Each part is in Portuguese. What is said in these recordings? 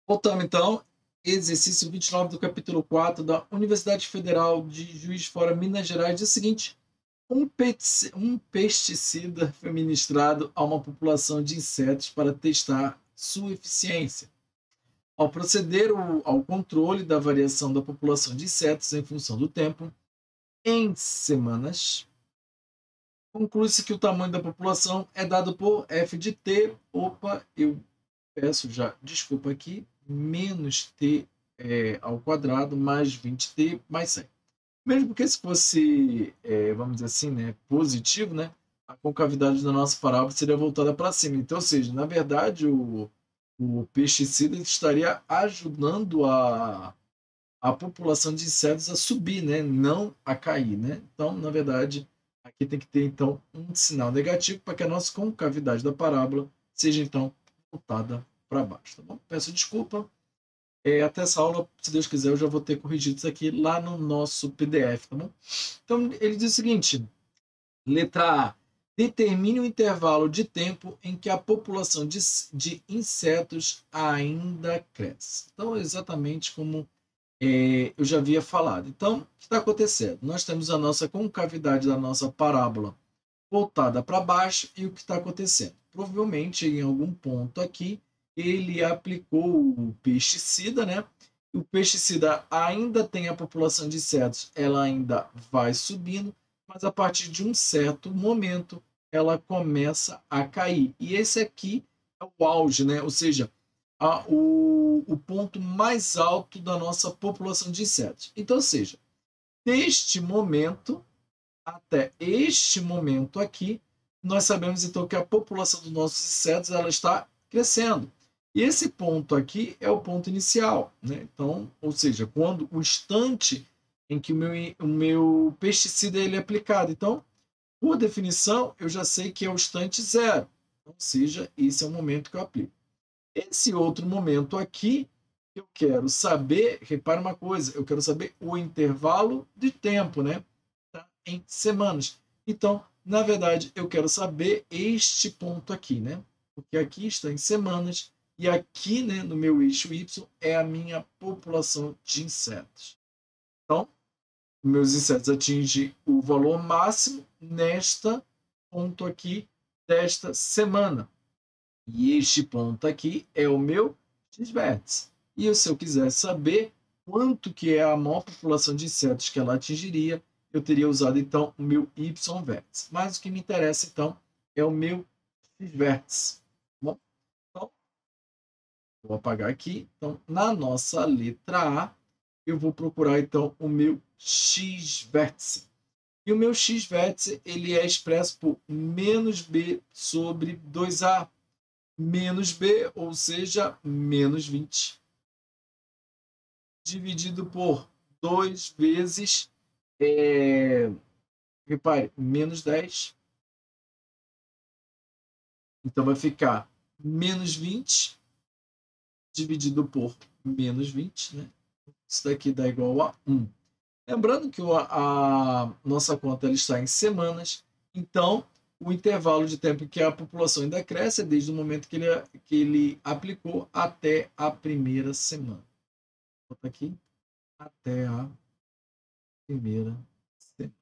Voltamos então, exercício 29 do capítulo 4 da Universidade Federal de Juiz de Fora, Minas Gerais, diz o seguinte: um pesticida foi ministrado a uma população de insetos para testar sua eficiência. Ao proceder ao controle da variação da população de insetos em função do tempo, em semanas, conclui-se que o tamanho da população é dado por f de t. Opa, eu peço já desculpa aqui, menos t ao quadrado mais 20t mais 100. Mesmo porque se fosse, vamos dizer assim, né, positivo, né, a concavidade da nossa parábola seria voltada para cima. Então, ou seja, na verdade, o pesticida estaria ajudando a população de insetos a subir, né, não a cair. Né? Então, na verdade, aqui tem que ter então um sinal negativo para que a nossa concavidade da parábola seja então voltada para baixo. Tá bom? Peço desculpa. Até essa aula, se Deus quiser, eu já vou ter corrigido isso aqui lá no nosso PDF, tá bom? Então, ele diz o seguinte, letra A, determine o intervalo de tempo em que a população de insetos ainda cresce. Então, exatamente como eu já havia falado. Então, o que está acontecendo? Nós temos a nossa concavidade da nossa parábola voltada para baixo e o que está acontecendo? Provavelmente, em algum ponto aqui, ele aplicou o pesticida, né? O pesticida ainda tem a população de insetos, ela ainda vai subindo, mas a partir de um certo momento ela começa a cair. E esse aqui é o auge, né? Ou seja, o ponto mais alto da nossa população de insetos. Então, ou seja, neste momento, até este momento aqui, nós sabemos então que a população dos nossos insetos ela está crescendo. E esse ponto aqui é o ponto inicial, né? Então, ou seja, quando o instante em que o meu pesticida ele é aplicado. Então, por definição, eu já sei que é o instante zero. Ou seja, esse é o momento que eu aplico. Esse outro momento aqui, eu quero saber, repara uma coisa, eu quero saber o intervalo de tempo, né? Tá? Em semanas. Então, na verdade, eu quero saber este ponto aqui, né? Porque aqui está em semanas e aqui, né, no meu eixo Y, é a minha população de insetos. Então, meus insetos atingem o valor máximo nesta ponto aqui desta semana. E este ponto aqui é o meu x-vértice. E se eu quiser saber quanto que é a maior população de insetos que ela atingiria, eu teria usado então o meu y-vértice. Mas o que me interessa então é o meu x-vértice. Bom, então, vou apagar aqui. Então, na nossa letra A, eu vou procurar então o meu x-vértice. E o meu x-vértice ele é expresso por menos b sobre 2a. Menos b, ou seja, menos 20, dividido por 2 vezes, repare, menos 10. Então, vai ficar menos 20, dividido por menos 20, né? Isso daqui dá igual a 1. Lembrando que a nossa conta ela está em semanas, então o intervalo de tempo em que a população ainda cresce é desde o momento que ele aplicou até a primeira semana. Vou botar aqui, até a primeira semana.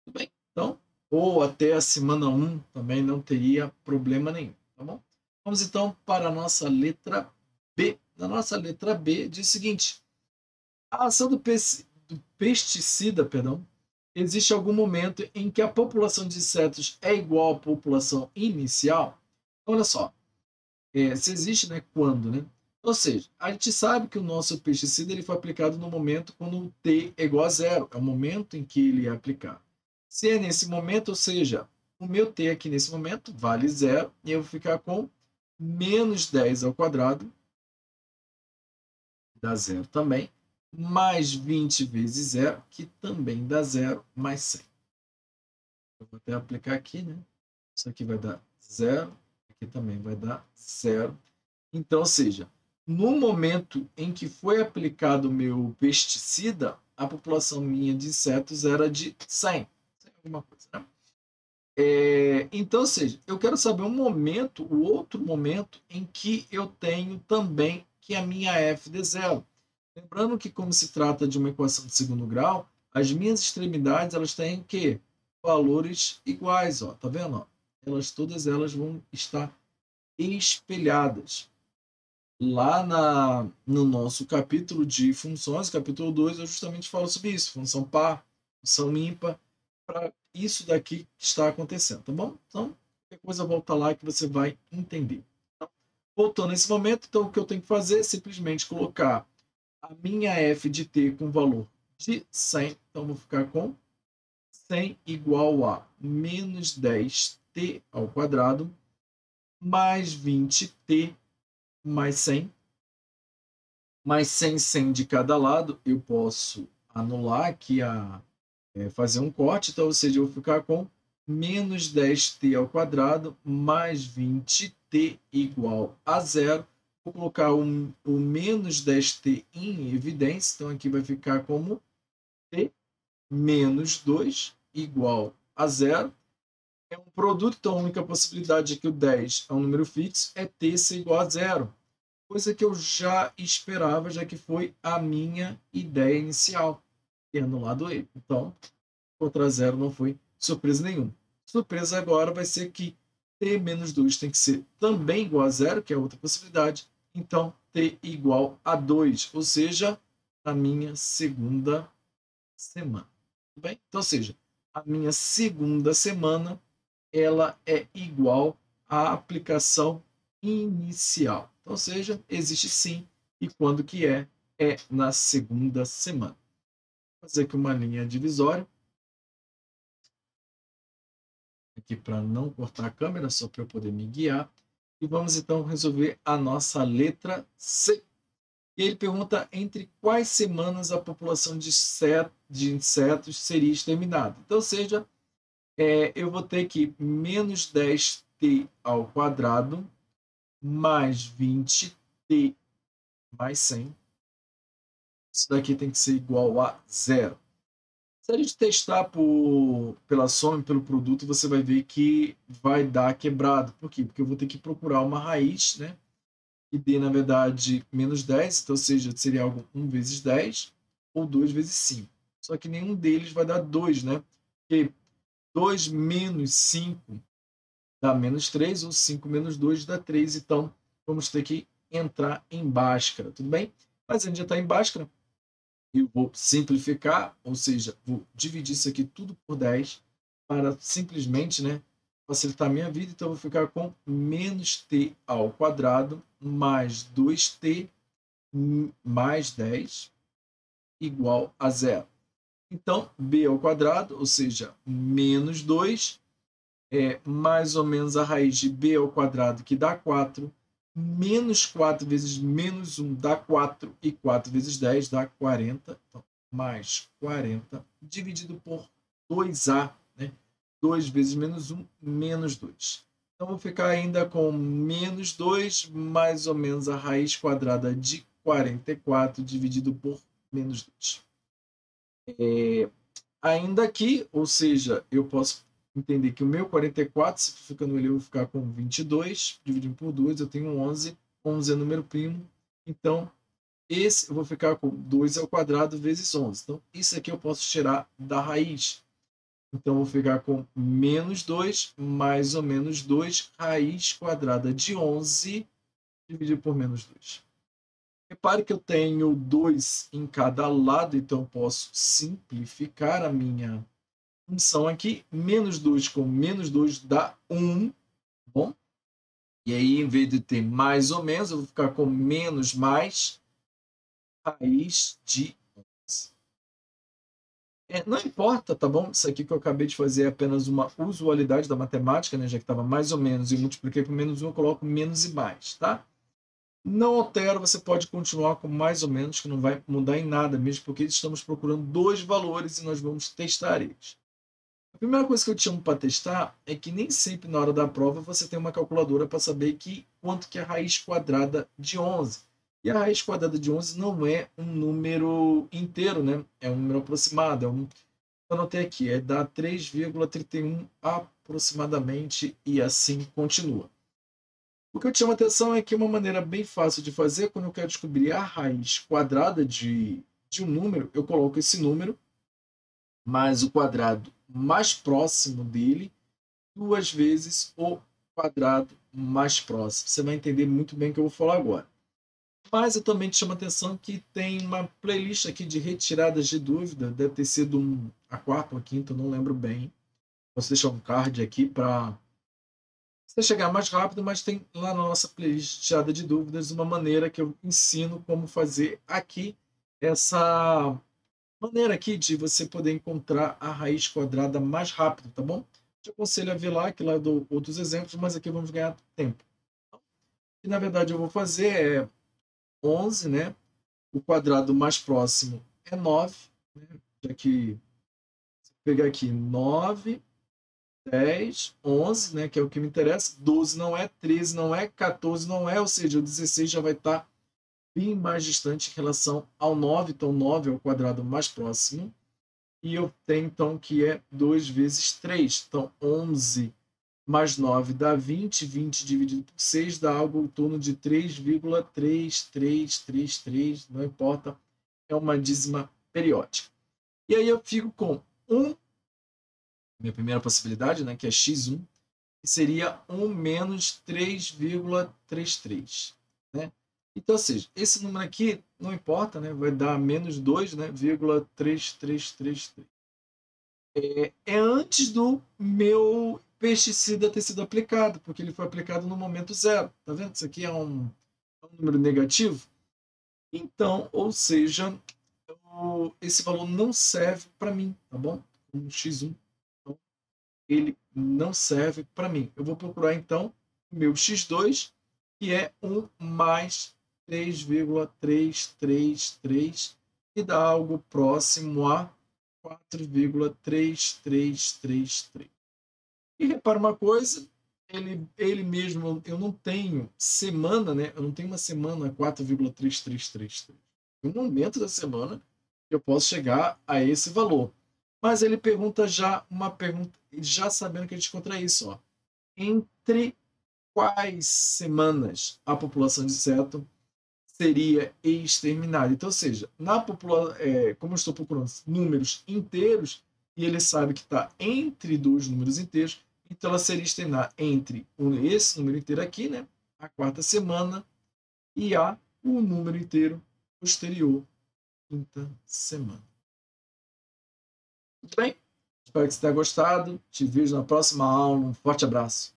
Tudo bem? Então, ou até a semana 1 também não teria problema nenhum, tá bom? Vamos então para a nossa letra B. Na nossa letra B diz o seguinte: a ação do pesticida, existe algum momento em que a população de insetos é igual à população inicial? Olha só, se existe, né, quando, né? Ou seja, a gente sabe que o nosso pesticida ele foi aplicado no momento quando o T é igual a zero, é o momento em que ele é aplicado. Se é nesse momento, ou seja, o meu T aqui nesse momento vale zero, e eu vou ficar com menos 10 ao quadrado, dá zero também, mais 20 vezes zero, que também dá zero, mais 100. Eu vou até aplicar aqui, né? Isso aqui vai dar zero, aqui também vai dar zero. Então, ou seja, no momento em que foi aplicado o meu pesticida, a população minha de insetos era de 100. Alguma coisa, né? Então, ou seja, eu quero saber um momento, o outro momento em que eu tenho também que a minha f dê zero. Lembrando que, como se trata de uma equação de segundo grau, as minhas extremidades elas têm que valores iguais, ó, tá vendo? Ó? Todas elas vão estar espelhadas. Lá no nosso capítulo de funções, capítulo 2, eu justamente falo sobre isso, função par, função ímpar, para isso daqui que está acontecendo, tá bom? Então, qualquer coisa volta lá que você vai entender. Tá? Voltando nesse momento, então o que eu tenho que fazer é simplesmente colocar a minha f de t com valor de 100, então vou ficar com 100 igual a menos 10t ao quadrado mais 20t mais 100, mais 100 de cada lado, eu posso anular aqui, fazer um corte, então, ou seja, eu vou ficar com menos 10t ao quadrado mais 20t igual a zero. Vou colocar o menos 10t em evidência, então aqui vai ficar como t menos 2 igual a zero. É um produto, então a única possibilidade é que o 10 é um número fixo, é t ser igual a zero. Coisa que eu já esperava, já que foi a minha ideia inicial, ter anulado ele. Então, contra zero não foi surpresa nenhuma. Surpresa agora vai ser que t menos 2 tem que ser também igual a zero, que é outra possibilidade. Então, t igual a 2, ou seja, a minha segunda semana. Tudo bem? Então, ou seja, a minha segunda semana ela é igual à aplicação inicial. Então, ou seja, existe sim, e quando que é? É na segunda semana. Vou fazer aqui uma linha divisória, aqui para não cortar a câmera, só para eu poder me guiar. E vamos então resolver a nossa letra C. E ele pergunta entre quais semanas a população de insetos seria exterminada. Então, ou seja, eu vou ter que menos 10t ao quadrado mais 20t mais 100. Isso daqui tem que ser igual a zero. Se a gente testar pela soma e pelo produto, você vai ver que vai dar quebrado. Por quê? Porque eu vou ter que procurar uma raiz, né? Que dê, na verdade, menos 10, então, ou seja, seria algo 1 vezes 10 ou 2 vezes 5. Só que nenhum deles vai dar 2, né? Porque 2 menos 5 dá menos 3, ou 5 menos 2 dá 3. Então, vamos ter que entrar em Bhaskara, tudo bem? Mas a gente já está em Bhaskara. Eu vou simplificar, ou seja, vou dividir isso aqui tudo por 10 para simplesmente, né, facilitar a minha vida. Então, eu vou ficar com menos t ao quadrado mais 2t mais 10 igual a zero. Então, b ao quadrado, ou seja, menos 2, é mais ou menos a raiz de b ao quadrado, que dá 4, menos 4 vezes menos 1 dá 4, e 4 vezes 10 dá 40, então, mais 40, dividido por 2a, né? 2 vezes menos 1, menos 2. Então, vou ficar ainda com menos 2, mais ou menos a raiz quadrada de 44, dividido por menos 2. Ainda aqui, ou seja, eu posso entender que o meu 44, simplificando ele, eu vou ficar com 22, dividindo por 2, eu tenho 11, 11 é número primo, então esse eu vou ficar com 2 ao quadrado vezes 11. Então, isso aqui eu posso tirar da raiz. Então, eu vou ficar com menos 2, mais ou menos 2, raiz quadrada de 11, dividido por menos 2. Repare que eu tenho 2 em cada lado, então eu posso simplificar a minha função aqui. Menos 2 com menos 2 dá 1. Bom? E aí, em vez de ter mais ou menos, eu vou ficar com menos mais raiz de 11. Não importa, tá bom? Isso aqui que eu acabei de fazer é apenas uma usualidade da matemática, né? Já que estava mais ou menos e multipliquei por menos 1, eu coloco menos e mais, tá? Não altera, você pode continuar com mais ou menos, que não vai mudar em nada mesmo, porque estamos procurando dois valores e nós vamos testar eles. A primeira coisa que eu te chamo para testar é que nem sempre na hora da prova você tem uma calculadora para saber quanto que é a raiz quadrada de 11. E a raiz quadrada de 11 não é um número inteiro, né? É um número aproximado. Eu anotei aqui, dá 3,31 aproximadamente, e assim continua. O que eu te chamo a atenção é que uma maneira bem fácil de fazer, quando eu quero descobrir a raiz quadrada de um número, eu coloco esse número mais o quadrado mais próximo dele, 2 vezes o quadrado mais próximo. Você vai entender muito bem o que eu vou falar agora. Mas eu também te chamo a atenção que tem uma playlist aqui de retiradas de dúvida, deve ter sido a quarta ou a quinta, eu não lembro bem. Posso deixar um card aqui para você chegar mais rápido, mas tem lá na nossa playlist de retirada de dúvidas uma maneira que eu ensino como fazer aqui, essa maneira aqui de você poder encontrar a raiz quadrada mais rápido, tá bom? Te aconselho a ver lá, que lá eu dou outros exemplos, mas aqui vamos ganhar tempo. E na verdade eu vou fazer 11, né? O quadrado mais próximo é 9, né? Já que se eu pegar aqui 9, 10, 11, né? Que é o que me interessa. 12 não é, 13 não é, 14 não é, ou seja, o 16 já vai estar bem mais distante em relação ao 9, então 9 é o quadrado mais próximo. E eu tenho, então, que é 2 vezes 3. Então, 11 mais 9 dá 20. 20 dividido por 6 dá algo em torno de 3,3333, não importa, é uma dízima periódica. E aí eu fico com 1, minha primeira possibilidade, né, que é x1, que seria 1 menos 3,33. Né? Então, ou seja, esse número aqui não importa, né, vai dar menos 2, né, 0,3333. É antes do meu pesticida ter sido aplicado, porque ele foi aplicado no momento zero. Tá vendo? Isso aqui é um número negativo. Então, ou seja, esse valor não serve para mim, tá bom? Um x1. Então, ele não serve para mim. Eu vou procurar, então, o meu x2, que é 1 mais 3,333, e dá algo próximo a 4,3333. E repara uma coisa, ele mesmo, eu não tenho semana, né? Eu não tenho uma semana 4,3333. No momento da semana, eu posso chegar a esse valor. Mas ele pergunta já uma pergunta, já sabendo que a gente encontra isso, ó. Entre quais semanas a população de inseto seria exterminada? Então, ou seja, como eu estou procurando números inteiros, e ele sabe que está entre dois números inteiros, então ela seria exterminada entre esse número inteiro aqui, né, a quarta semana, e o número inteiro posterior, quinta semana. Muito bem? Espero que você tenha gostado. Te vejo na próxima aula. Um forte abraço.